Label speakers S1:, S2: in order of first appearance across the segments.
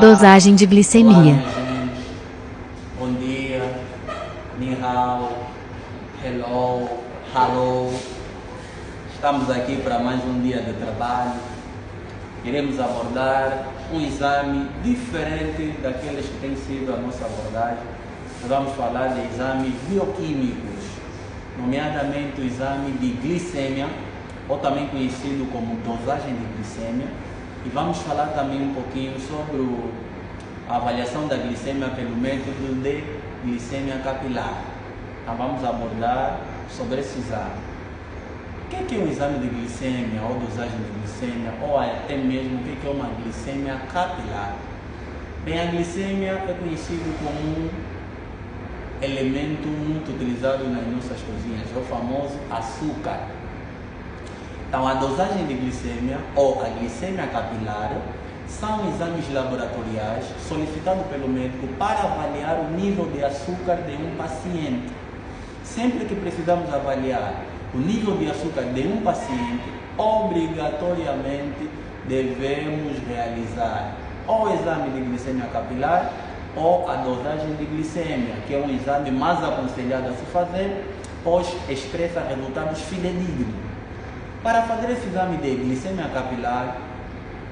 S1: Dosagem de glicemia.
S2: Olá, gente. Bom dia. Ni hao. Hello. Hello. Estamos aqui para mais um dia de trabalho. Iremos abordar um exame diferente daqueles que tem sido a nossa abordagem. Nós vamos falar de exames bioquímicos, nomeadamente o exame de glicemia, ou também conhecido como dosagem de glicemia. E vamos falar também um pouquinho sobre a avaliação da glicemia pelo método de glicemia capilar. Então vamos abordar sobre esse exame. O que é um exame de glicemia ou dosagem de glicemia, ou até mesmo o que é uma glicemia capilar? Bem, a glicemia é conhecido como um elemento muito utilizado nas nossas cozinhas, é o famoso açúcar. Então, a dosagem de glicemia ou a glicemia capilar são exames laboratoriais solicitados pelo médico para avaliar o nível de açúcar de um paciente. Sempre que precisamos avaliar o nível de açúcar de um paciente, obrigatoriamente devemos realizar ou o exame de glicemia capilar ou a dosagem de glicemia, que é um exame mais aconselhado a se fazer, pois expressa resultados fidedignos. Para fazer esse exame de glicemia capilar,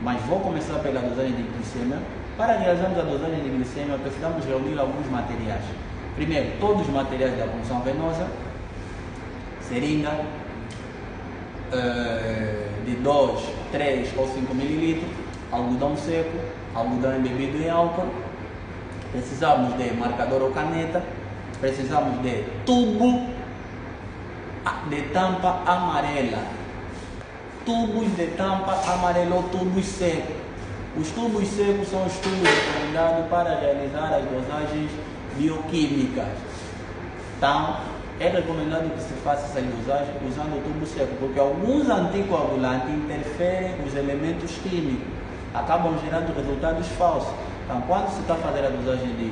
S2: mas vou começar pela dosagem de glicemia. Para realizarmos a dosagem de glicemia, precisamos reunir alguns materiais. Primeiro, todos os materiais da punção venosa, seringa de 2, 3 ou 5 ml, algodão seco, algodão embebido em álcool. Precisamos de marcador ou caneta, precisamos de tubo de tampa amarela. Tubos de tampa amarela ou tubos secos. Os tubos secos são os tubos recomendados para realizar as dosagens bioquímicas. Então, é recomendado que se faça essa dosagem usando o tubo seco, porque alguns anticoagulantes interferem com os elementos químicos, acabam gerando resultados falsos. Então, quando se está fazendo a dosagem de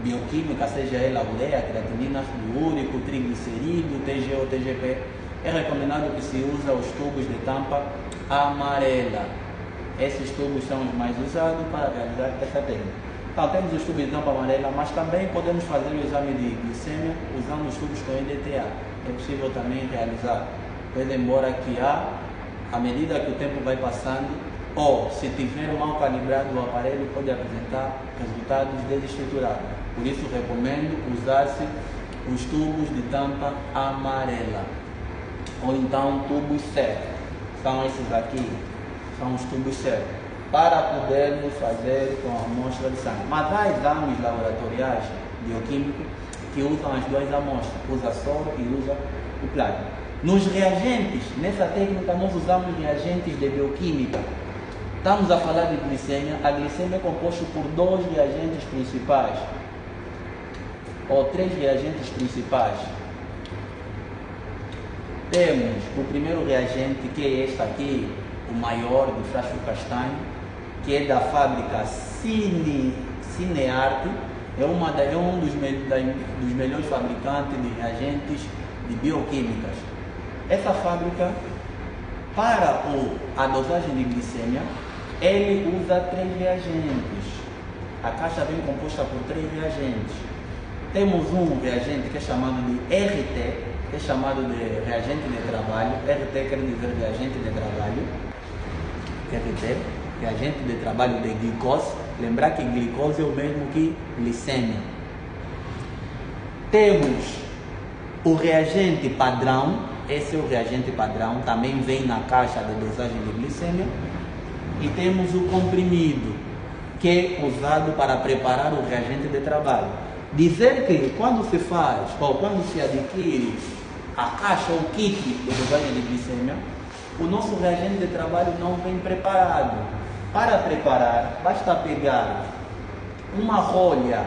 S2: bioquímica, seja ela ureia, creatinina, fluúrico, triglicerídeo, TG ou TGP, é recomendado que se use os tubos de tampa amarela. Esses tubos são os mais usados para realizar essa técnica. Então, temos os tubos de tampa amarela, mas também podemos fazer o exame de glicemia usando os tubos com EDTA. É possível também realizar, pois embora que à medida que o tempo vai passando, ou se tiver mal calibrado o aparelho, pode apresentar resultados desestruturados. Por isso, recomendo usar-se os tubos de tampa amarela, ou então tubos secos. São esses aqui, são os tubos secos, para podermos fazer com a amostra de sangue. Mas há exames laboratoriais bioquímicos que usam as duas amostras, usa soro e usa o plasma. Nos reagentes, nessa técnica nós usamos reagentes de bioquímica. Estamos a falar de glicemia. A glicemia é composta por dois reagentes principais, ou três reagentes principais. Temos o primeiro reagente, que é este aqui, o maior, do frasco castanho, que é da fábrica Cineart. É um dos melhores fabricantes de reagentes de bioquímicas. Essa fábrica, para a dosagem de glicemia, ele usa três reagentes. A caixa vem composta por três reagentes. Temos um reagente que é chamado de RT, que é chamado de reagente de trabalho. RT quer dizer reagente de trabalho. RT, reagente de trabalho de glicose. Lembrar que glicose é o mesmo que glicemia. Temos o reagente padrão. Esse é o reagente padrão, também vem na caixa de dosagem de glicemia. E temos o comprimido, que é usado para preparar o reagente de trabalho. Dizer que quando se faz, ou quando se adquire a caixa ou kit de dosagem de glicemia, o nosso reagente de trabalho não vem preparado. Para preparar, basta pegar uma rolha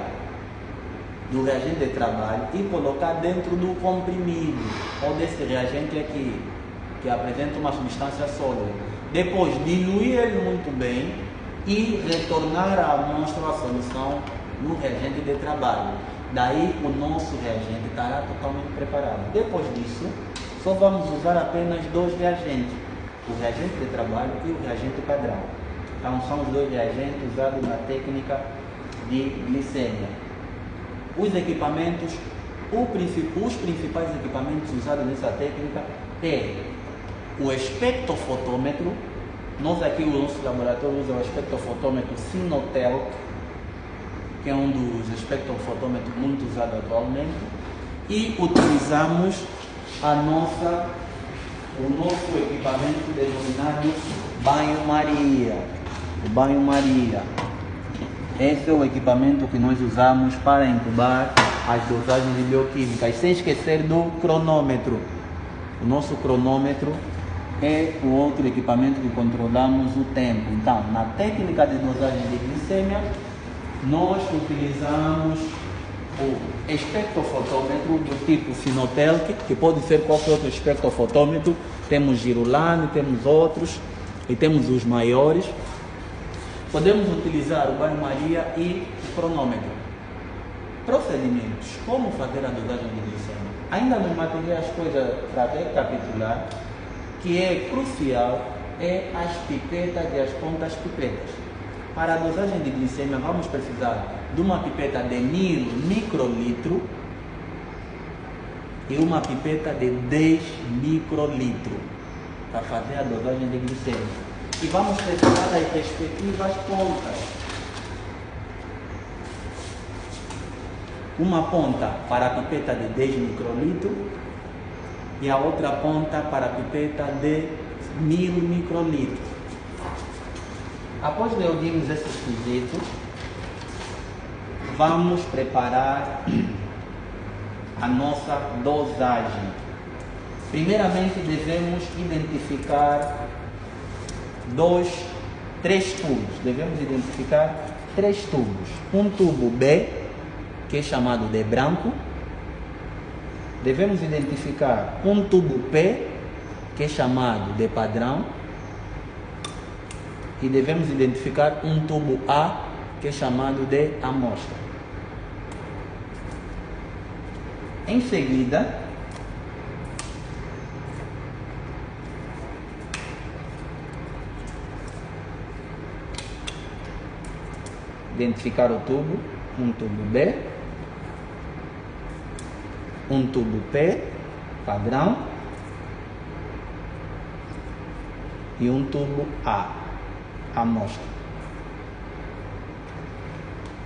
S2: do reagente de trabalho e colocar dentro do comprimido, ou desse reagente aqui, que apresenta uma substância sólida. Depois, diluir ele muito bem e retornar a amostra ou a solução no reagente de trabalho. Daí o nosso reagente estará totalmente preparado. Depois disso, só vamos usar apenas dois reagentes, o reagente de trabalho e o reagente padrão. Então são os dois reagentes usados na técnica de glicemia. Os equipamentos, os principais equipamentos usados nessa técnica é o espectrofotômetro. Nós aqui, o nosso laboratório usa o espectrofotômetro Sinotel, que é um dos espectrofotômetros muito usados atualmente, e utilizamos o nosso equipamento denominado banho-maria. O banho-maria. Esse é o equipamento que nós usamos para incubar as dosagens de bioquímicas, sem esquecer do cronômetro. O nosso cronômetro é o outro equipamento que controlamos o tempo. Então, na técnica de dosagem de glicemia, nós utilizamos o espectrofotômetro do tipo Sinotel, que pode ser qualquer outro espectrofotômetro. Temos Girolane, temos outros e temos os maiores. Podemos utilizar o banho-maria e o cronômetro. Procedimentos: como fazer a dosagem de glicemia? Ainda nos materiais, coisa para recapitular, que é crucial, é as pipetas e as pontas pipetas. Para a dosagem de glicemia, vamos precisar de uma pipeta de 1000 microlitros e uma pipeta de 10 microlitros para fazer a dosagem de glicemia. E vamos precisar das respectivas pontas. Uma ponta para a pipeta de 10 microlitros e a outra ponta para a pipeta de 1000 microlitros. Após reunirmos esses quesitos, vamos preparar a nossa dosagem. Primeiramente, devemos identificar três tubos. Devemos identificar três tubos. Um tubo B, que é chamado de branco. Devemos identificar um tubo P, que é chamado de padrão. E devemos identificar um tubo A, que é chamado de amostra. Em seguida, identificar o tubo, um tubo B, um tubo P, padrão, e um tubo A, amostra.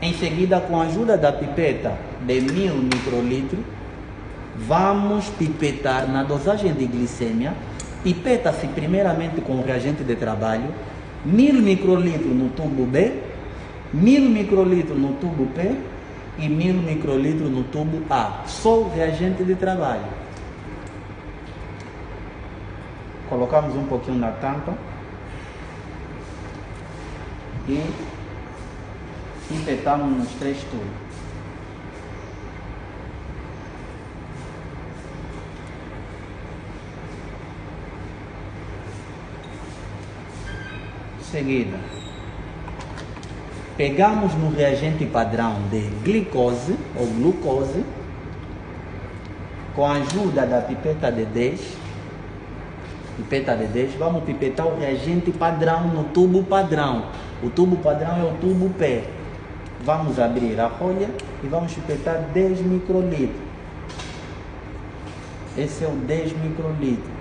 S2: Em seguida, com a ajuda da pipeta de 1000 microlitros, vamos pipetar na dosagem de glicemia. Pipeta-se primeiramente com o reagente de trabalho, 1000 microlitros no tubo B, 1000 microlitros no tubo P e 1000 microlitros no tubo A. Só o reagente de trabalho. Colocamos um pouquinho na tampa e pipetamos nos três tubos. Em seguida, pegamos no reagente padrão de glicose ou glucose, com a ajuda da pipeta de 10, vamos pipetar o reagente padrão no tubo padrão. O tubo padrão é o tubo P. Vamos abrir a rolha e vamos pipetar 10 microlitros. Esse é o 10 microlitros.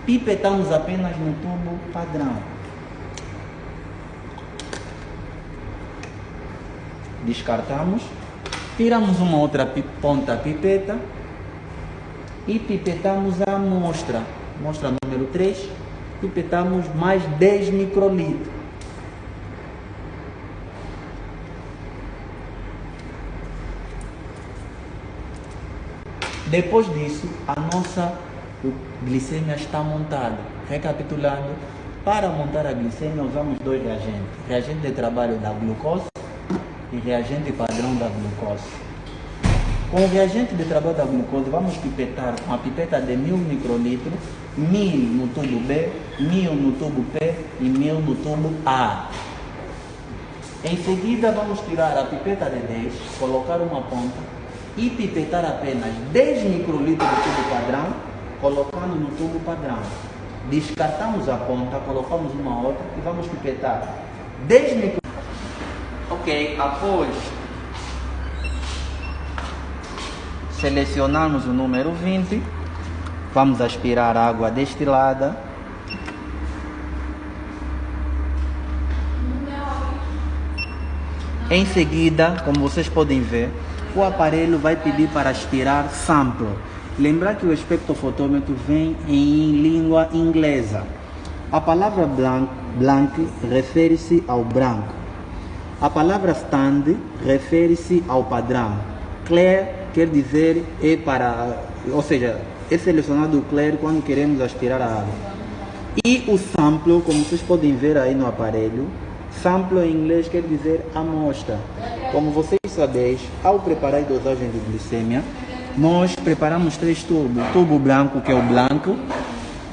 S2: Pipetamos apenas no tubo padrão. Descartamos, tiramos uma outra ponta pipeta e pipetamos a amostra. Amostra número 3, pipetamos mais 10 microlitros. Depois disso, a nossa glicemia está montada. Recapitulando, para montar a glicemia usamos dois reagentes. Reagente de trabalho da glucose e reagente padrão da glucose. Com o reagente de trabalho da glucose, vamos pipetar com a pipeta de 1000 microlitros, 1000 no tubo B, 1000 no tubo P e 1000 no tubo A. Em seguida, vamos tirar a pipeta de 10, colocar uma ponta e pipetar apenas 10 microlitros do tubo padrão, colocando no tubo padrão. Descartamos a ponta, colocamos uma outra e vamos pipetar 10 micro. Ok, após selecionarmos o número 20, vamos aspirar água destilada. Em seguida, como vocês podem ver, o aparelho vai pedir para aspirar sample. Lembrar que o espectrofotômetro vem em língua inglesa. A palavra blank refere-se ao branco. A palavra stand refere-se ao padrão. Clear quer dizer é selecionado o clear quando queremos aspirar a água. E o sample, como vocês podem ver aí no aparelho, sample em inglês quer dizer amostra. Como vocês sabem, ao preparar a dosagem de glicemia, nós preparamos 3 tubos. O tubo branco, que é o blanco,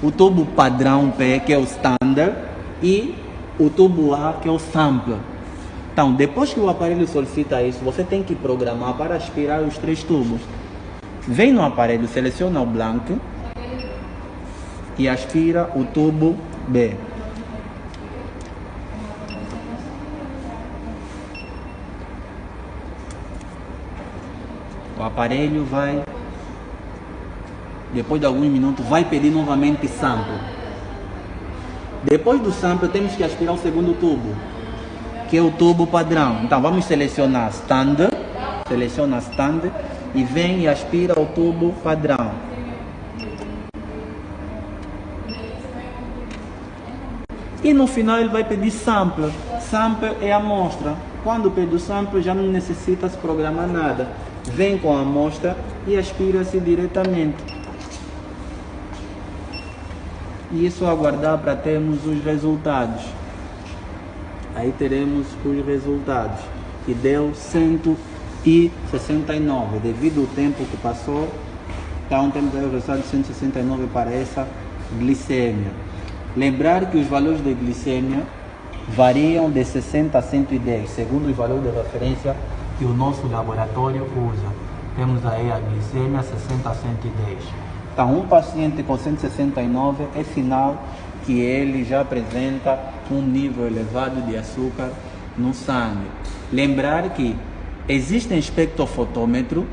S2: o tubo padrão P, que é o standard, e o tubo A, que é o sample. Então, depois que o aparelho solicita isso, você tem que programar para aspirar os 3 tubos. Vem no aparelho, seleciona o blanco e aspira o tubo B. O aparelho vai, depois de alguns minutos, vai pedir novamente sample. Depois do sample, temos que aspirar o segundo tubo, que é o tubo padrão. Então vamos selecionar standard, seleciona standard e vem e aspira o tubo padrão. E no final ele vai pedir sample. Sample é a amostra. Quando pede o sample já não necessita se programar nada. Vem com a amostra e aspira-se diretamente. E isso aguardar para termos os resultados. Aí teremos os resultados, que deu 169, devido ao tempo que passou. Então temos aí o resultado de 169 para essa glicemia. Lembrar que os valores de glicemia variam de 60 a 110, segundo os valores de referência que o nosso laboratório usa. Temos aí a glicemia 60 a 110. Então um paciente com 169 é sinal que ele já apresenta um nível elevado de açúcar no sangue. Lembrar que existem espectrofotômetros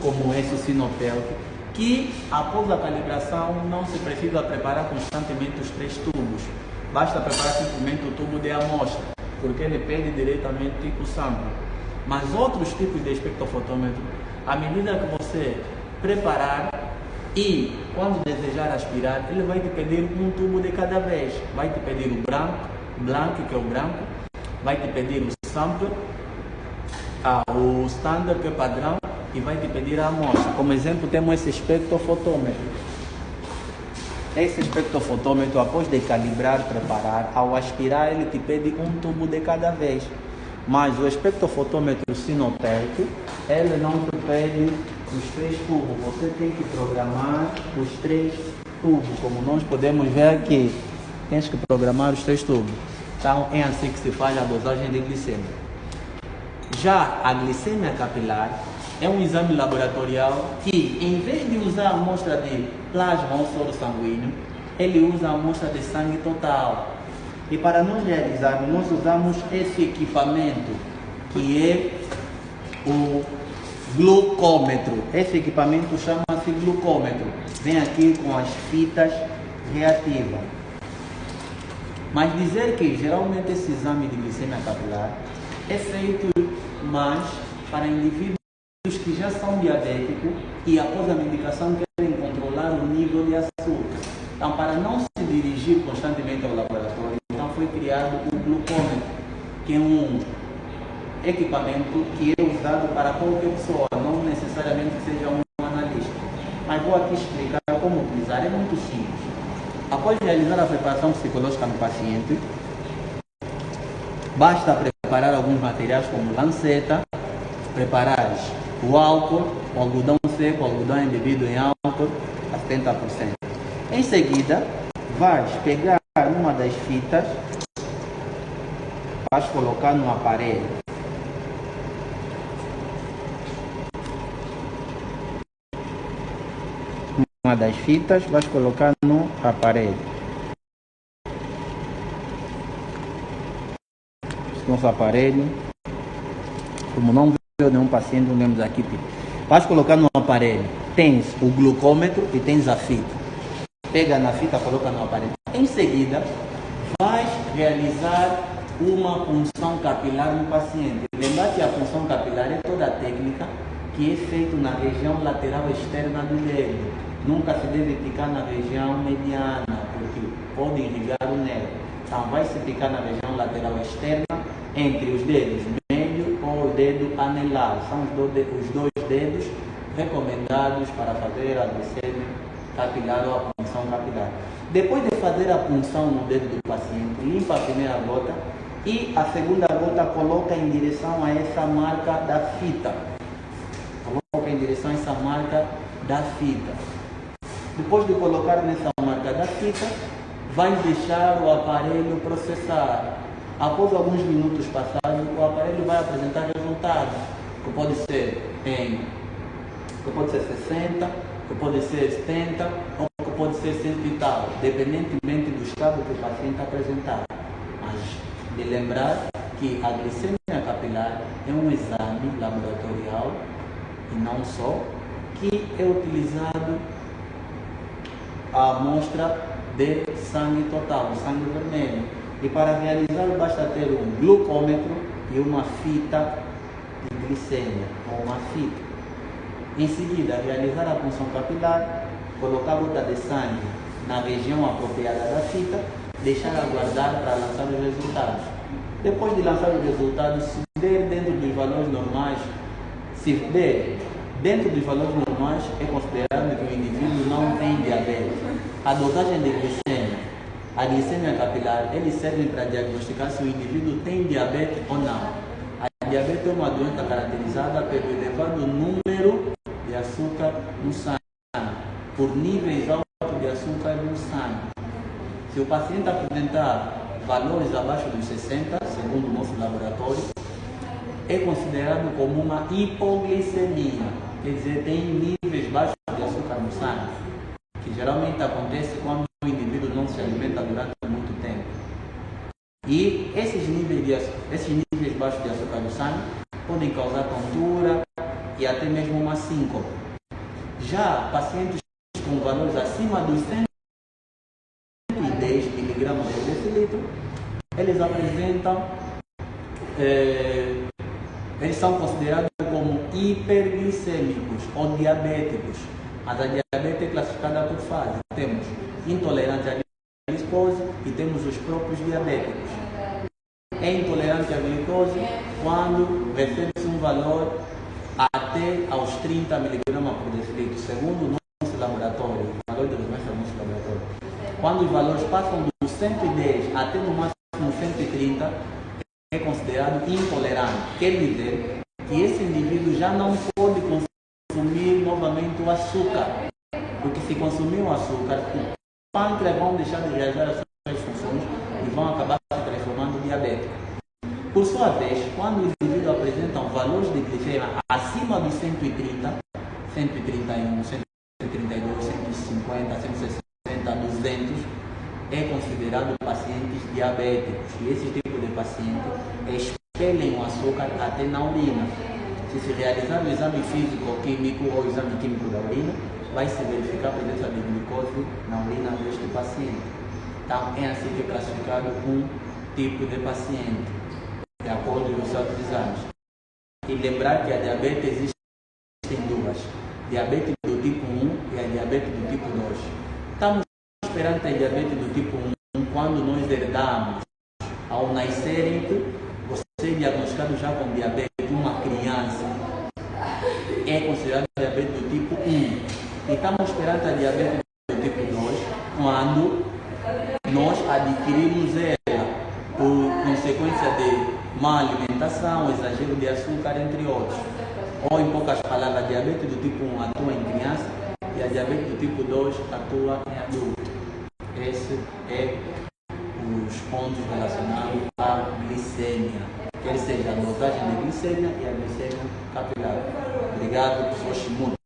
S2: como esse Sinopel, que após a calibração não se precisa preparar constantemente os 3 tubos. Basta preparar simplesmente o tubo de amostra, porque ele pede diretamente o sample. Mas outros tipos de espectrofotômetro, à medida que você preparar e quando desejar aspirar, ele vai te pedir um tubo de cada vez. Vai te pedir o blanco, que é o branco, vai te pedir o sample, o standard, que é padrão, e vai te pedir a amostra. Como exemplo, temos esse espectrofotômetro. Esse espectrofotômetro, após de calibrar, preparar, ao aspirar, ele te pede um tubo de cada vez. Mas o espectrofotômetro Sinopec, ele não te pede os 3 tubos. Você tem que programar os 3 tubos. Como nós podemos ver aqui, tens que programar os 3 tubos. Então é assim que se faz a dosagem de glicemia. Já a glicemia capilar é um exame laboratorial que, em vez de usar a amostra de plasma ou soro sanguíneo, ele usa a amostra de sangue total. E para nós realizarmos, nós usamos esse equipamento, que é o glucômetro. Esse equipamento chama-se glucômetro. Vem aqui com as fitas reativas. Mas dizer que geralmente esse exame de glicemia capilar é feito mais para indivíduos que já são diabéticos e após a medicação querem controlar o nível de açúcar. Então, para não se dirigir constantemente ao laboratório, então foi criado o glucômetro, que é um equipamento que é usado para qualquer pessoa, não necessariamente que seja um analista. Mas vou aqui explicar como utilizar, é muito simples. Após realizar a preparação psicológica no paciente, basta preparar alguns materiais como lanceta, preparar o álcool, o algodão seco, o algodão embebido em álcool a 70%. Em seguida, vais pegar uma das fitas, vais colocar no aparelho. uma das fitas, vais colocar no aparelho. Esse nosso aparelho, como não viu nenhum paciente, não temos aqui. Vais colocar no aparelho, tens o glucômetro e tens a fita. Pega na fita, coloca no aparelho. Em seguida, vais realizar uma punção capilar no paciente. Lembrar que a punção capilar é toda a técnica que é feita na região lateral externa do dedo. Nunca se deve picar na região mediana, porque pode irrigar o nervo. Então, vai se picar na região lateral externa, entre os dedos médio ou o dedo anelar. São os dois dedos recomendados para fazer a glicemia capilar ou a punção capilar. Depois de fazer a punção no dedo do paciente, limpa a primeira gota e a segunda gota coloca em direção a essa marca da fita. Coloca em direção a essa marca da fita. Depois de colocar nessa marca da fita, vai deixar o aparelho processar. Após alguns minutos passados, o aparelho vai apresentar resultados, que pode ser 60, que pode ser 70 ou que pode ser 100 e tal, dependentemente do estado que o paciente apresentar. Mas de lembrar que a glicemia capilar é um exame laboratorial e não só, que é utilizado a amostra de sangue total, sangue vermelho. E para realizar basta ter um glucômetro e uma fita de glicemia, ou uma fita. Em seguida, realizar a punção capilar, colocar a gota de sangue na região apropriada da fita, deixar aguardar para lançar os resultados. Depois de lançar os resultados, se der dentro dos valores normais, é considerado que o indivíduo não tem diabetes. A dosagem de glicemia, a glicemia capilar, eles servem para diagnosticar se o indivíduo tem diabetes ou não. A diabetes é uma doença caracterizada pelo elevado número de açúcar no sangue, por níveis altos de açúcar no sangue. Se o paciente apresentar valores abaixo dos 60, segundo o nosso laboratório, é considerado como uma hipoglicemia, quer dizer, tem níveis baixos de açúcar no sangue, que geralmente acontece quando o indivíduo não se alimenta durante muito tempo. E esses níveis baixos de açúcar no sangue podem causar tontura e até mesmo uma síncope. Já pacientes com valores acima dos 110 mg por decilitro, eles são considerados como hiperglicêmicos ou diabéticos. Mas a diabetes é classificada por fase. Temos intolerante à glicose e temos os próprios diabéticos. É intolerante à glicose quando recebe-se um valor até aos 30 mg por decilitro, segundo o nosso laboratório, o valor de referência do nosso laboratório. Quando os valores passam dos 110 até no máximo 130, é considerado intolerante. Quer dizer que esse indivíduo já não pode consumir novamente o açúcar, porque se consumir o açúcar, o pâncreas vão deixar de realizar as suas funções e vão acabar se transformando em diabético. Por sua vez, quando o indivíduo apresenta valores de glicemia acima dos 130, 131, 132, 150, 160, 200, é considerado pacientes diabéticos. E esse tipo de paciente expelem o açúcar até na urina. Se se realizar o exame físico-químico ou o exame químico da urina, vai se verificar a presença de glicose na urina deste paciente. Então, é assim que é classificado um tipo de paciente, de acordo com os outros exames. E lembrar que a diabetes existem duas: diabetes do tipo 1 e a diabetes do tipo 2. Estamos perante a diabetes do tipo 1 quando nós herdamos, ao nascerem, você é diagnosticado já com diabetes, uma criança, é considerado diabetes do tipo 1. E estamos perante a diabetes do tipo 2 quando nós adquirimos ela por consequência de má alimentação, exagero de açúcar, entre outros. Ou, em poucas palavras, a diabetes do tipo 1 atua em criança e a diabetes do tipo 2 atua em adulto. Esse é os pontos relacionados à glicemia, quer seja a dosagem de glicemia e a glicemia capilar. Obrigado, professor Shimuno.